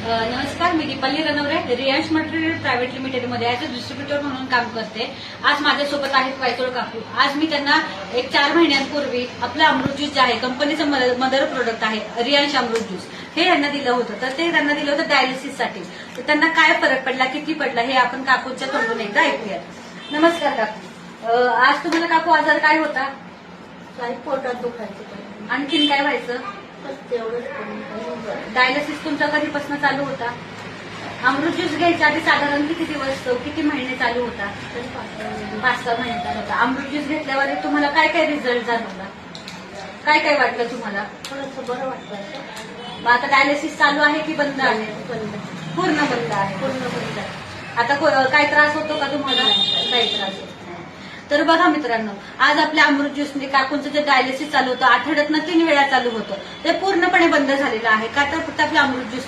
नमस्कार, मी Deepali Ranaware Riyansh material private limited मध्ये ऍज अ डिस्ट्रीब्युटर म्हणून काम करते. आज माझ्यासोबत आहेत वायचोळ काकू. आज मी त्यांना एक 4 महिन्यांपूर्वी आपलं अमृत ज्यूस जे आहे कंपनीचं मदर प्रोडक्ट आहे रियांश अमृत ज्यूस, हे यांना दिलं होतं. तर ते त्यांना दिलं होतं डायलिसिससाठी. तर त्यांना काय फरक पडला, किती पडला, हे आपण काकूंच्या तोंडून एकदा ऐकूया. नमस्कार काकू. आज तुम्हाला काकू आजार काय होता? काही पोटात दुखायचं, आणखीन काय व्हायचं? तेवढंच डायलिसिस तुमचा कधीपासून चालू होता? अमृत ज्यूस घ्यायच्या आधी साधारण किती दिवस, किती महिने चालू होता? 5-6 महिने चालू होता. अमृत ज्यूस घेतल्यावर तुम्हाला काय काय रिझल्ट जाणवला? काय काय वाटलं तुम्हाला? थोडंसं बरं वाटतं. मग आता डायलिसिस चालू आहे की बंद आहे? बंद, पूर्ण बंद आहे. पूर्ण बंद आहे. आता काय त्रास होतो का तुम्हाला? काही त्रास होत नाही. तर बघा मित्रांनो, आज आपल्या अमृत ज्यूसने काकूंचं जे डायलिसिस चालू होतं, आठवड्यातनं 3 वेळा चालू होतं, ते पूर्णपणे बंद झालेलं आहे. का तर फक्त आपल्या अमृत ज्यूस